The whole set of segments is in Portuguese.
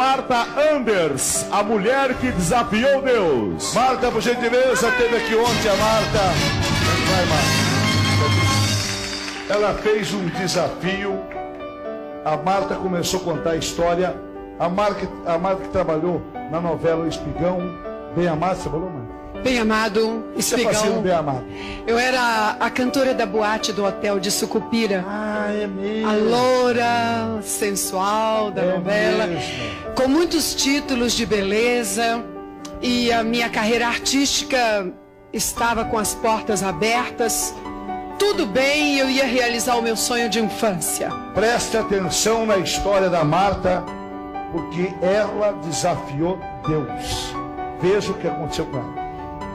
Marta Anders, a mulher que desafiou Deus. Marta, por gentileza, teve aqui ontem a Marta. Vai, Marta. Ela fez um desafio. A Marta começou a contar a história. A Marta que trabalhou na novela O Espigão. Bem Amado, você falou, Marta? Bem Amado, Espigão. Você fazia no Bem Amado? Eu era a cantora da boate do hotel de Sucupira. Ah, é mesmo. A loura sensual da novela. Mesmo. Com muitos títulos de beleza. E a minha carreira artística estava com as portas abertas. Tudo bem, eu ia realizar o meu sonho de infância. Preste atenção na história da Marta, porque ela desafiou Deus. Veja o que aconteceu com ela.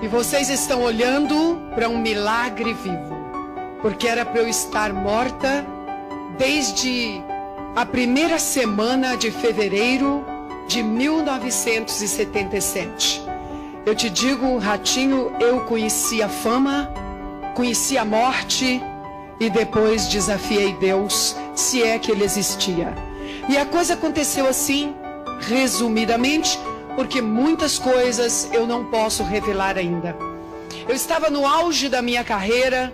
E vocês estão olhando para um milagre vivo. Porque era para eu estar morta desde a primeira semana de fevereiro de 1977. Eu te digo, Ratinho, eu conheci a fama, conheci a morte e depois desafiei Deus, se é que ele existia. E a coisa aconteceu assim, resumidamente, porque muitas coisas eu não posso revelar ainda. Eu estava no auge da minha carreira,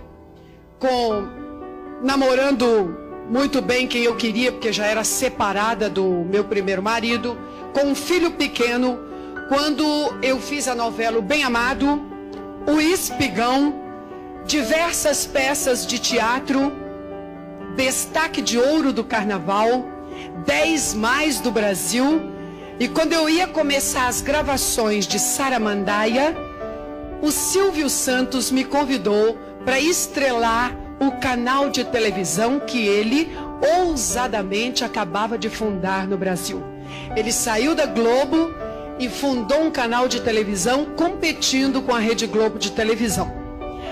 namorando muito bem quem eu queria, porque já era separada do meu primeiro marido, com um filho pequeno, quando eu fiz a novela O Bem Amado, O Espigão, diversas peças de teatro, destaque de ouro do carnaval, 10 mais do Brasil. E quando eu ia começar as gravações de Saramandaia, o Silvio Santos me convidou para estrelar o canal de televisão que ele ousadamente acabava de fundar no Brasil. Ele saiu da Globo e fundou um canal de televisão competindo com a Rede Globo de televisão.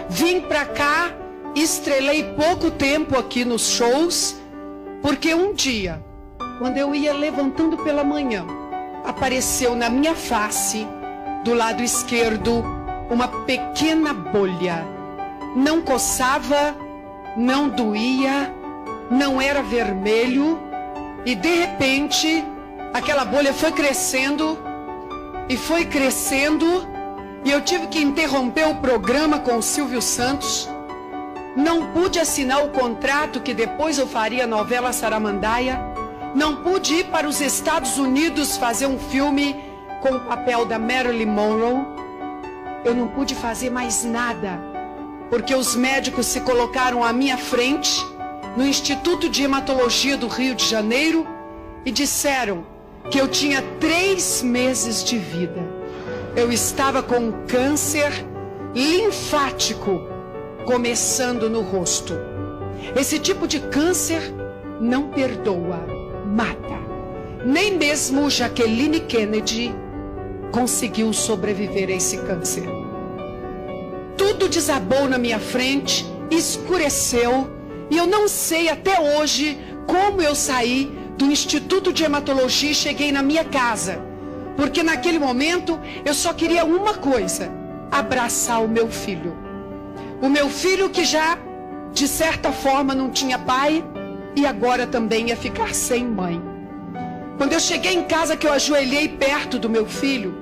Vim para cá, estrelei pouco tempo aqui nos shows, porque um dia, quando eu ia levantando pela manhã, apareceu na minha face, do lado esquerdo, uma pequena bolha. Não coçava, não doía, não era vermelho. E de repente, aquela bolha foi crescendo e foi crescendo. E eu tive que interromper o programa com o Silvio Santos. Não pude assinar o contrato que depois eu faria a novela Saramandaia. Não pude ir para os Estados Unidos fazer um filme com o papel da Marilyn Monroe. Eu não pude fazer mais nada, porque os médicos se colocaram à minha frente no Instituto de Hematologia do Rio de Janeiro e disseram que eu tinha 3 meses de vida. Eu estava com um câncer linfático começando no rosto. Esse tipo de câncer não perdoa, mata. Nem mesmo Jacqueline Kennedy conseguiu sobreviver a esse câncer. Tudo desabou na minha frente, escureceu, e eu não sei até hoje como eu saí do Instituto de Hematologia e cheguei na minha casa. Porque naquele momento eu só queria uma coisa: abraçar o meu filho. O meu filho que já, de certa forma, não tinha pai e agora também ia ficar sem mãe. Quando eu cheguei em casa, que eu ajoelhei perto do meu filho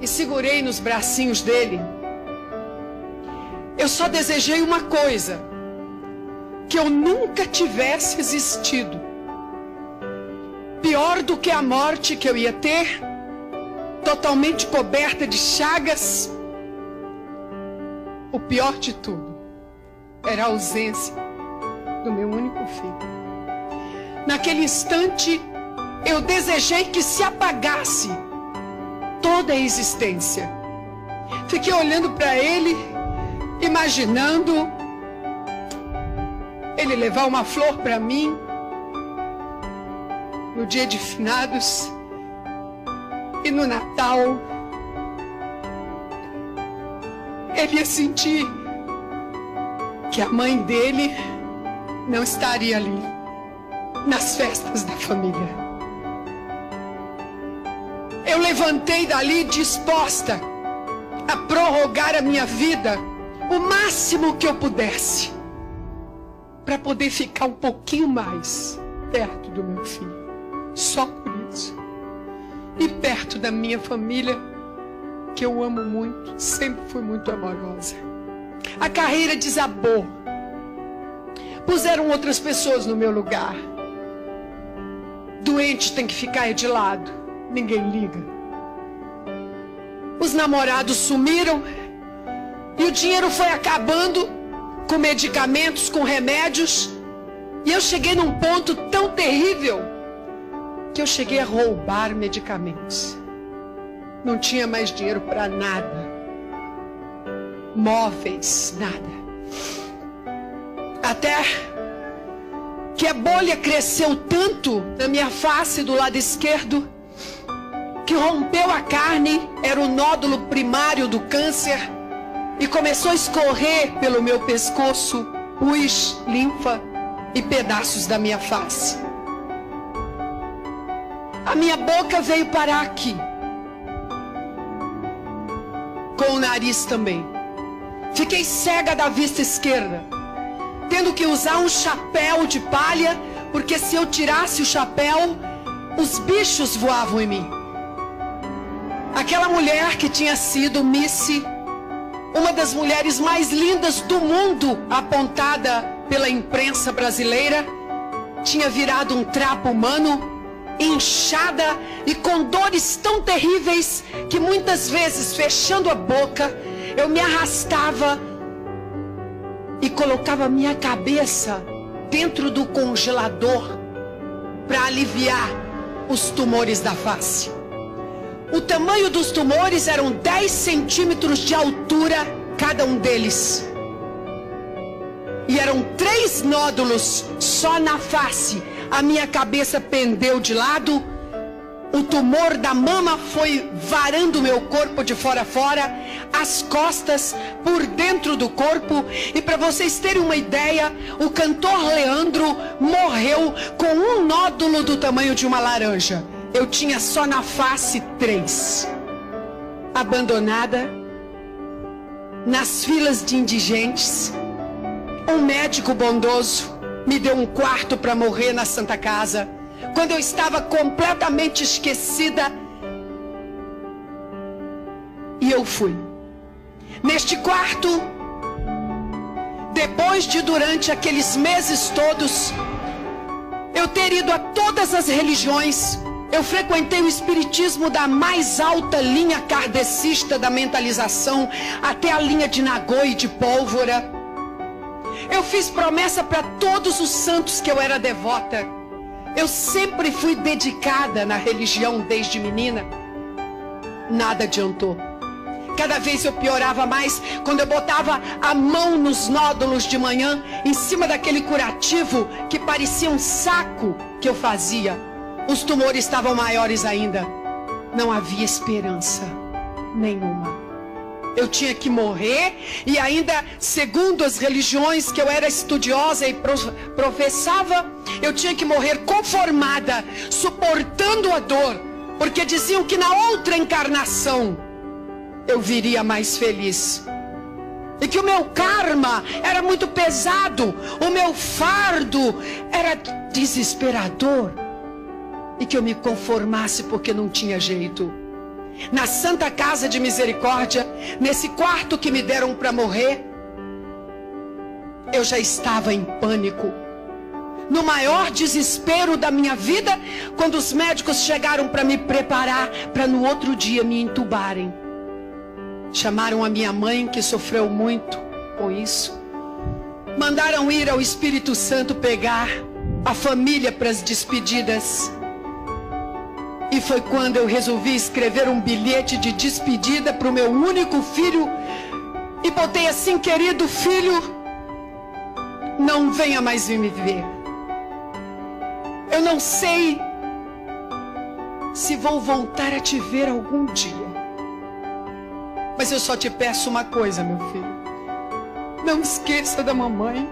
e segurei nos bracinhos dele, eu só desejei uma coisa: que eu nunca tivesse existido. Pior do que a morte que eu ia ter, totalmente coberta de chagas, o pior de tudo era a ausência do meu único filho. Naquele instante, eu desejei que se apagasse toda a existência. Fiquei olhando para ele, imaginando ele levar uma flor para mim no dia de finados e no Natal. Ele ia sentir que a mãe dele não estaria ali nas festas da família. Eu levantei dali disposta a prorrogar a minha vida o máximo que eu pudesse, para poder ficar um pouquinho mais perto do meu filho. Só por medicamentos. E perto da minha família, que eu amo muito, sempre fui muito amorosa. A carreira desabou. Puseram outras pessoas no meu lugar. Doente tem que ficar de lado, ninguém liga. Os namorados sumiram e o dinheiro foi acabando com medicamentos, com remédios. E eu cheguei num ponto tão terrível que eu cheguei a roubar medicamentos. Não tinha mais dinheiro para nada. Móveis, nada. Até que a bolha cresceu tanto na minha face do lado esquerdo que rompeu a carne, era o nódulo primário do câncer, e começou a escorrer pelo meu pescoço pus, linfa e pedaços da minha face. A minha boca veio parar aqui, com o nariz também. Fiquei cega da vista esquerda, tendo que usar um chapéu de palha, porque se eu tirasse o chapéu, os bichos voavam em mim. Aquela mulher que tinha sido Missy, uma das mulheres mais lindas do mundo, apontada pela imprensa brasileira, tinha virado um trapo humano, inchada e com dores tão terríveis que muitas vezes, fechando a boca, eu me arrastava e colocava minha cabeça dentro do congelador para aliviar os tumores da face. O tamanho dos tumores eram 10 centímetros de altura cada um deles. E eram 3 nódulos só na face. A minha cabeça pendeu de lado. O tumor da mama foi varando meu corpo de fora a fora, as costas, por dentro do corpo. E para vocês terem uma ideia, o cantor Leandro morreu com um nódulo do tamanho de uma laranja. Eu tinha só na face 3. Abandonada, nas filas de indigentes. Um médico bondoso me deu um quarto para morrer na Santa Casa, quando eu estava completamente esquecida. E eu fui. Neste quarto, depois de durante aqueles meses todos, eu ter ido a todas as religiões, eu frequentei o espiritismo da mais alta linha kardecista da mentalização, até a linha de Nagô e de Pólvora. Eu fiz promessa para todos os santos que eu era devota. Eu sempre fui dedicada na religião desde menina. Nada adiantou. Cada vez eu piorava mais quando eu botava a mão nos nódulos de manhã, em cima daquele curativo que parecia um saco que eu fazia. Os tumores estavam maiores ainda. Não havia esperança nenhuma. Eu tinha que morrer, e ainda, segundo as religiões que eu era estudiosa e professava, eu tinha que morrer conformada, suportando a dor, porque diziam que na outra encarnação eu viria mais feliz. E que o meu karma era muito pesado, o meu fardo era desesperador. E que eu me conformasse porque não tinha jeito. Na Santa Casa de Misericórdia, nesse quarto que me deram para morrer, eu já estava em pânico, no maior desespero da minha vida, quando os médicos chegaram para me preparar para no outro dia me entubarem. Chamaram a minha mãe, que sofreu muito com isso. Mandaram ir ao Espírito Santo pegar a família para as despedidas. E foi quando eu resolvi escrever um bilhete de despedida para o meu único filho. E botei assim: querido filho, não venha mais me ver. Eu não sei se vou voltar a te ver algum dia. Mas eu só te peço uma coisa, meu filho. Não esqueça da mamãe.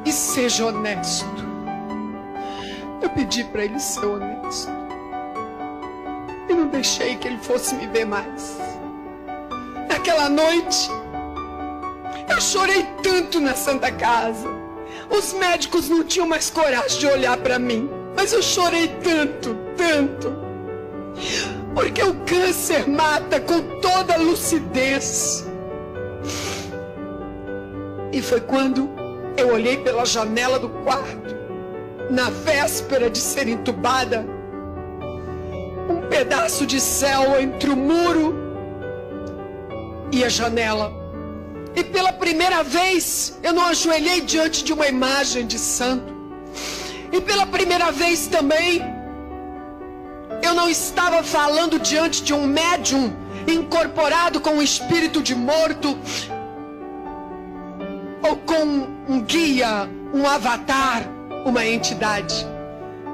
E seja honesto. Eu pedi para ele ser honesto. E não deixei que ele fosse me ver mais. Naquela noite, eu chorei tanto na Santa Casa. Os médicos não tinham mais coragem de olhar para mim. Mas eu chorei tanto, tanto. Porque o câncer mata com toda lucidez. E foi quando eu olhei pela janela do quarto, na véspera de ser entubada, um pedaço de céu entre o muro e a janela. E pela primeira vez eu não ajoelhei diante de uma imagem de santo. E pela primeira vez também eu não estava falando diante de um médium incorporado com um espírito de morto, ou com um guia, um avatar, uma entidade.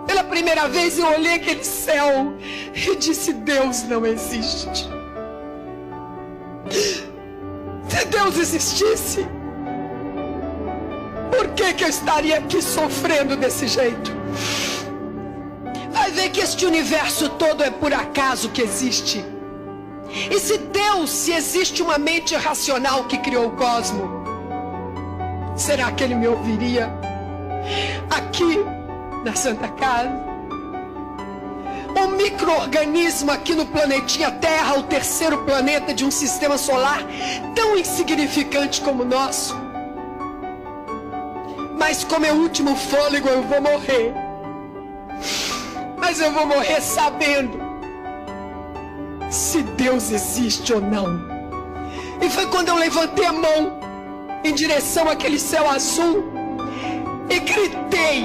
Pela primeira vez eu olhei aquele céu e disse: Deus não existe. Se Deus existisse, por que eu estaria aqui sofrendo desse jeito? Vai ver que este universo todo é por acaso que existe. E se existe uma mente racional que criou o cosmos, será que ele me ouviria aqui na Santa Casa? Um micro-organismo aqui no planetinha Terra, o terceiro planeta de um sistema solar tão insignificante como o nosso. Mas como é o último fôlego, eu vou morrer. Mas eu vou morrer sabendo se Deus existe ou não. E foi quando eu levantei a mão em direção àquele céu azul e gritei: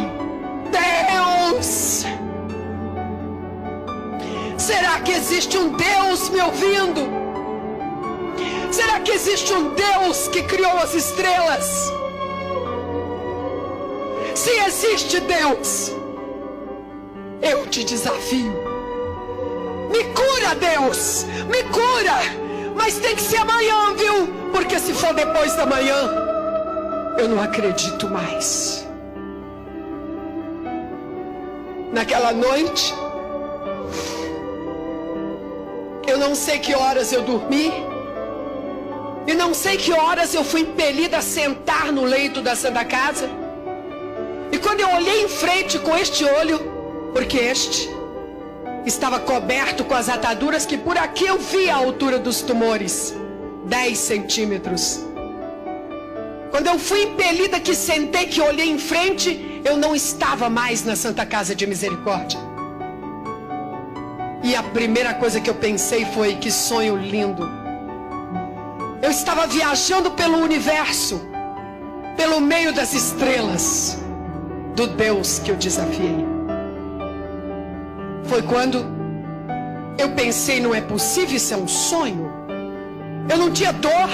Deus! Será que existe um Deus me ouvindo? Será que existe um Deus que criou as estrelas? Se existe Deus, eu te desafio. Me cura, Deus! Me cura! Mas tem que ser amanhã, viu? Porque se for depois da manhã, eu não acredito mais. Naquela noite, eu não sei que horas eu dormi, e não sei que horas eu fui impelida a sentar no leito da Santa Casa. E quando eu olhei em frente com este olho, porque este estava coberto com as ataduras que por aqui eu vi a altura dos tumores, 10 centímetros. Quando eu fui impelida, que sentei, que olhei em frente, eu não estava mais na Santa Casa de Misericórdia. E a primeira coisa que eu pensei foi: que sonho lindo. Eu estava viajando pelo universo, pelo meio das estrelas, do Deus que eu desafiei. Foi quando eu pensei: não é possível, isso é um sonho. Eu não tinha dor.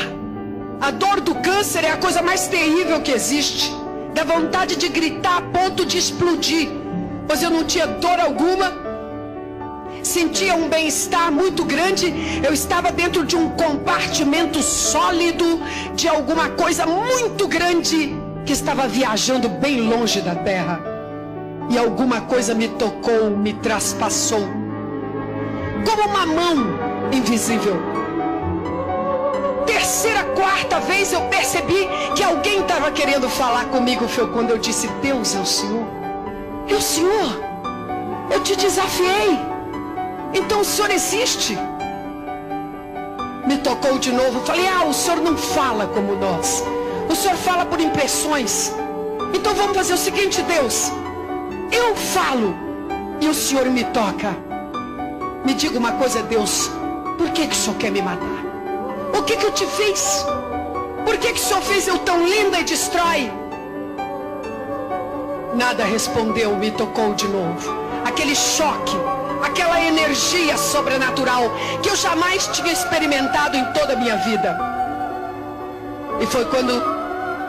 A dor do câncer é a coisa mais terrível que existe. Dá vontade de gritar a ponto de explodir. Pois eu não tinha dor alguma. Sentia um bem-estar muito grande. Eu estava dentro de um compartimento sólido de alguma coisa muito grande que estava viajando bem longe da Terra. E alguma coisa me tocou, me traspassou, como uma mão invisível. Terceira, quarta vez eu percebi que alguém estava querendo falar comigo. Foi quando eu disse: Deus, é o Senhor. É o Senhor. Eu te desafiei. Então o Senhor existe. Me tocou de novo. Falei: o Senhor não fala como nós. O Senhor fala por impressões. Então vamos fazer o seguinte, Deus. Eu falo e o Senhor me toca. Me diga uma coisa, Deus. Por que o Senhor quer me matar? O que eu te fiz? Por que o Senhor fez eu tão linda e destrói? Nada respondeu, me tocou de novo. Aquele choque, aquela energia sobrenatural que eu jamais tinha experimentado em toda a minha vida. E foi quando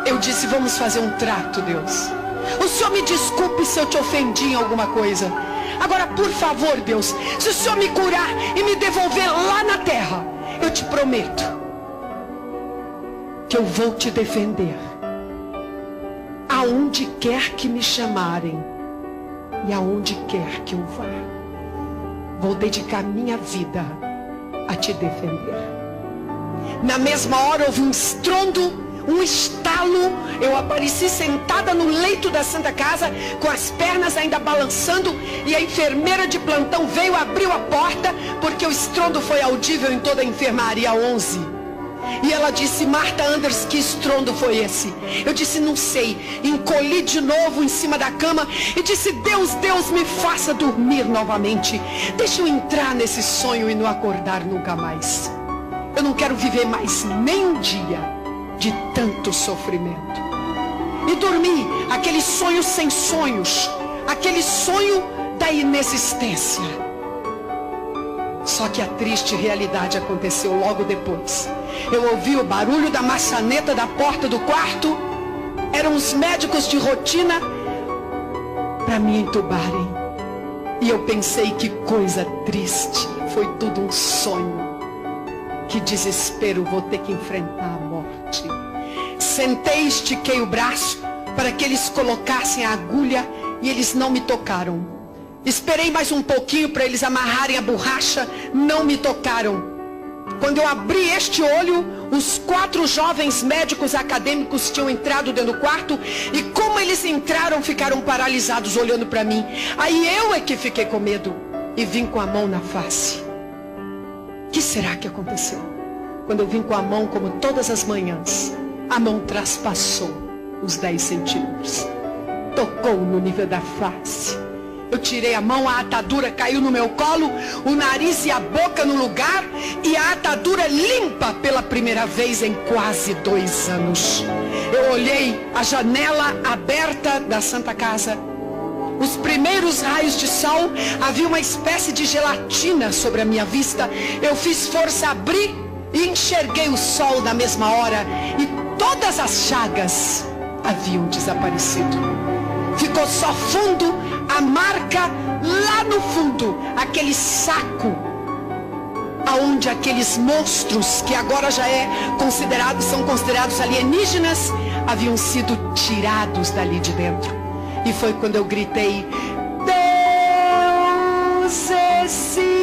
eu disse: vamos fazer um trato, Deus. O Senhor me desculpe se eu te ofendi em alguma coisa. Agora, por favor, Deus, se o Senhor me curar e me devolver lá na terra, eu te prometo que eu vou te defender aonde quer que me chamarem e aonde quer que eu vá. Vou dedicar minha vida a te defender. Na mesma hora houve um estrondo, um estalo Eu apareci sentada no leito da Santa Casa, com as pernas ainda balançando, e a enfermeira de plantão veio, abriu a porta, porque o estrondo foi audível em toda a enfermaria 11. E ela disse: Marta Anders, que estrondo foi esse? Eu disse: não sei. Encolhi de novo em cima da cama e disse: Deus, Deus, me faça dormir novamente. Deixa eu entrar nesse sonho e não acordar nunca mais. Eu não quero viver mais nem um dia de tanto sofrimento. E dormi, aquele sonho sem sonhos, aquele sonho da inexistência. Só que a triste realidade aconteceu logo depois. Eu ouvi o barulho da maçaneta da porta do quarto. Eram os médicos de rotina para me entubarem. E eu pensei: que coisa triste, foi tudo um sonho. Que desespero, vou ter que enfrentar a morte. Sentei, estiquei o braço para que eles colocassem a agulha e eles não me tocaram. Esperei mais um pouquinho para eles amarrarem a borracha, não me tocaram. Quando eu abri este olho, os 4 jovens médicos acadêmicos tinham entrado dentro do quarto, e como eles entraram, ficaram paralisados olhando para mim. Aí eu é que fiquei com medo e vim com a mão na face. O que será que aconteceu? Quando eu vim com a mão, como todas as manhãs, a mão traspassou os 10 centímetros. Tocou no nível da face. Eu tirei a mão, a atadura caiu no meu colo, o nariz e a boca no lugar, e a atadura limpa pela primeira vez em quase 2 anos. Eu olhei a janela aberta da Santa Casa. Os primeiros raios de sol, havia uma espécie de gelatina sobre a minha vista. Eu fiz força a abrir e enxerguei o sol na mesma hora, e todas as chagas haviam desaparecido. Ficou só fundo, a marca lá no fundo, aquele saco aonde aqueles monstros que agora já são considerados alienígenas, haviam sido tirados dali de dentro. E foi quando eu gritei: Deus existe.